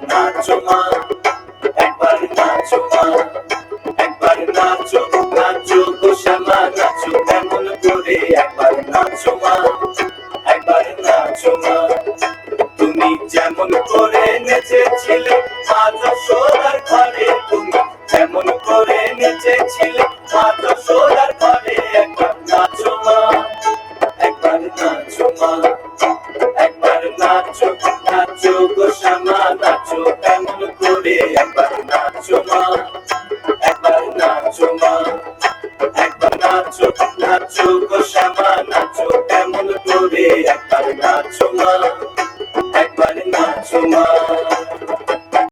নাচো মা, একবার নাচো মা, একবার নাচো নাচো গো শ্যামা নাচো এমন করে, একবার নাচো মা, একবার নাচো মা। তুমি যেমন করে নেচেছিলে মা যশোদার ঘরে, তুমি যেমন করে নেচেছিলে মা যশোদার ঘরে, একবার নাচো মা, একবার নাচো মা, একবার নাচো নাচো গো শ্যামা নাচো এমন করে, একবার নাচো মা।